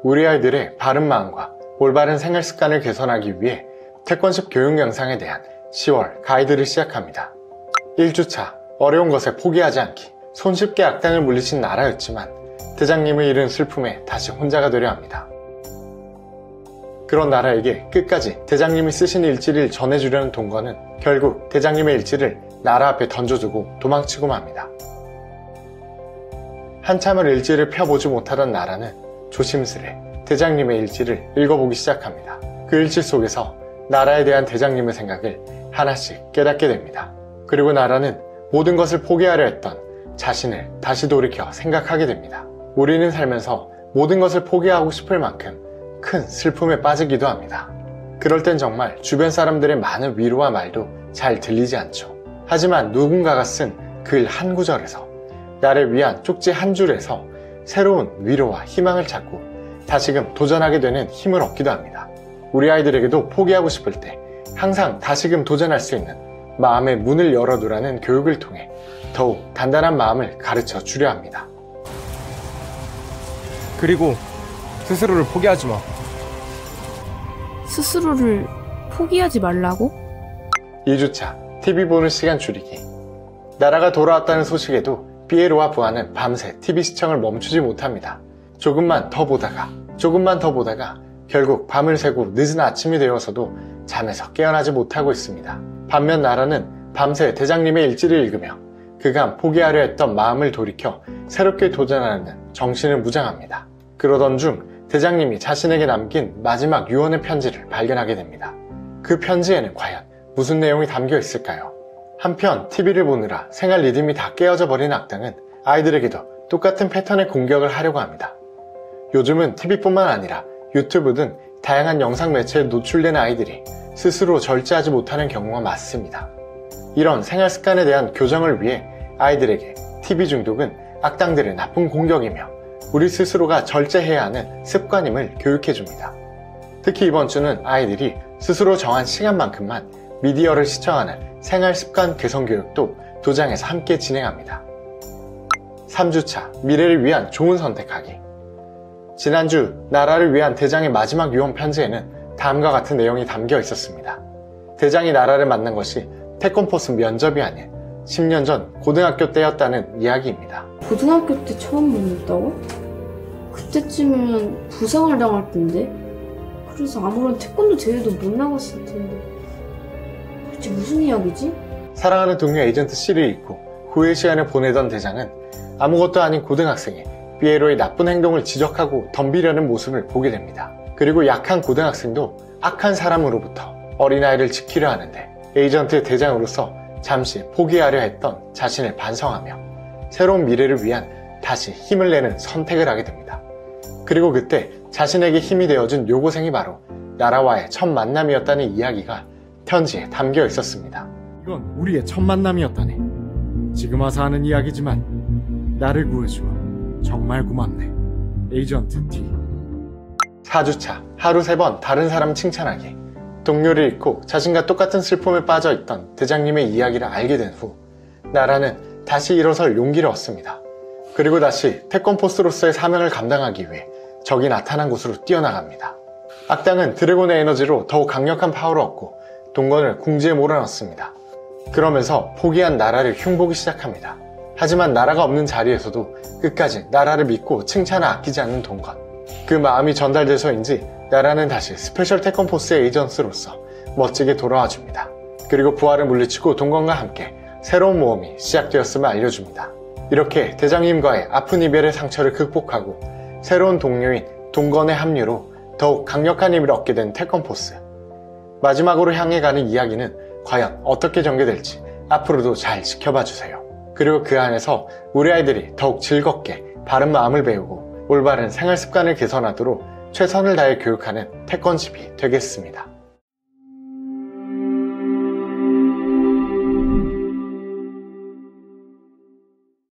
우리 아이들의 바른 마음과 올바른 생활 습관을 개선하기 위해 태권십 교육 영상에 대한 10월 가이드를 시작합니다. 1주차, 어려운 것에 포기하지 않기. 손쉽게 악당을 물리친 나라였지만 대장님을 잃은 슬픔에 다시 혼자가 되려 합니다. 그런 나라에게 끝까지 대장님이 쓰신 일지를 전해주려는 동거는 결국 대장님의 일지를 나라 앞에 던져두고 도망치고 맙니다. 한참을 일지를 펴보지 못하던 나라는 조심스레 대장님의 일지를 읽어보기 시작합니다. 그 일지 속에서 나라에 대한 대장님의 생각을 하나씩 깨닫게 됩니다. 그리고 나라는 모든 것을 포기하려 했던 자신을 다시 돌이켜 생각하게 됩니다. 우리는 살면서 모든 것을 포기하고 싶을 만큼 큰 슬픔에 빠지기도 합니다. 그럴 땐 정말 주변 사람들의 많은 위로와 말도 잘 들리지 않죠. 하지만 누군가가 쓴 글 한 구절에서, 나를 위한 쪽지 한 줄에서 새로운 위로와 희망을 찾고 다시금 도전하게 되는 힘을 얻기도 합니다. 우리 아이들에게도 포기하고 싶을 때 항상 다시금 도전할 수 있는 마음의 문을 열어두라는 교육을 통해 더욱 단단한 마음을 가르쳐 주려 합니다. 그리고 스스로를 포기하지 마. 스스로를 포기하지 말라고? 2주차, TV 보는 시간 줄이기. 나라가 돌아왔다는 소식에도 피에로와 부하는 밤새 TV 시청을 멈추지 못합니다. 조금만 더 보다가 결국 밤을 새고 늦은 아침이 되어서도 잠에서 깨어나지 못하고 있습니다. 반면 나라는 밤새 대장님의 일지를 읽으며 그간 포기하려 했던 마음을 돌이켜 새롭게 도전하는 정신을 무장합니다. 그러던 중 대장님이 자신에게 남긴 마지막 유언의 편지를 발견하게 됩니다. 그 편지에는 과연 무슨 내용이 담겨 있을까요? 한편 TV를 보느라 생활 리듬이 다 깨어져 버린 악당은 아이들에게도 똑같은 패턴의 공격을 하려고 합니다. 요즘은 TV뿐만 아니라 유튜브 등 다양한 영상 매체에 노출된 아이들이 스스로 절제하지 못하는 경우가 많습니다. 이런 생활 습관에 대한 교정을 위해 아이들에게 TV 중독은 악당들의 나쁜 공격이며 우리 스스로가 절제해야 하는 습관임을 교육해줍니다. 특히 이번 주는 아이들이 스스로 정한 시간만큼만 미디어를 시청하는 생활 습관 개선 교육도 도장에서 함께 진행합니다. 3주차, 미래를 위한 좋은 선택하기. 지난주 나라를 위한 대장의 마지막 유언 편지에는 다음과 같은 내용이 담겨 있었습니다. 대장이 나라를 만난 것이 태권포스 면접이 아닌 10년 전 고등학교 때였다는 이야기입니다. 고등학교 때 처음 만났다고? 그때쯤이면 부상을 당할 텐데? 그래서 아무런 태권도 대회도 못 나갔을 텐데. 도대체 무슨 이야기지? 사랑하는 동료 에이전트 C를 잃고 후회 시간을 보내던 대장은 아무것도 아닌 고등학생이 피에로의 나쁜 행동을 지적하고 덤비려는 모습을 보게 됩니다. 그리고 약한 고등학생도 악한 사람으로부터 어린아이를 지키려 하는데 에이전트 대장으로서 잠시 포기하려 했던 자신을 반성하며 새로운 미래를 위한 다시 힘을 내는 선택을 하게 됩니다. 그리고 그때 자신에게 힘이 되어준 요고생이 바로 나라와의 첫 만남이었다는 이야기가 편지에 담겨 있었습니다. 이건 우리의 첫 만남이었다네. 지금 와서 하는 이야기지만 나를 구해줘. 정말 고맙네. 에이전트 T. 4주차, 하루 3번 다른 사람 칭찬하기. 동료를 잃고 자신과 똑같은 슬픔에 빠져있던 대장님의 이야기를 알게 된 후 나라는 다시 일어설 용기를 얻습니다. 그리고 다시 태권포스로서의 사명을 감당하기 위해 적이 나타난 곳으로 뛰어나갑니다. 악당은 드래곤의 에너지로 더욱 강력한 파워를 얻고 동건을 궁지에 몰아넣습니다. 그러면서 포기한 나라를 흉보기 시작합니다. 하지만 나라가 없는 자리에서도 끝까지 나라를 믿고 칭찬을 아끼지 않는 동건. 그 마음이 전달돼서인지 나라는 다시 스페셜 태권포스의 에이전트로서 멋지게 돌아와 줍니다. 그리고 부하를 물리치고 동건과 함께 새로운 모험이 시작되었음을 알려줍니다. 이렇게 대장님과의 아픈 이별의 상처를 극복하고 새로운 동료인 동건의 합류로 더욱 강력한 힘을 얻게 된 태권포스. 마지막으로 향해 가는 이야기는 과연 어떻게 전개될지 앞으로도 잘 지켜봐 주세요. 그리고 그 안에서 우리 아이들이 더욱 즐겁게 바른 마음을 배우고 올바른 생활 습관을 개선하도록 최선을 다해 교육하는 태권집이 되겠습니다.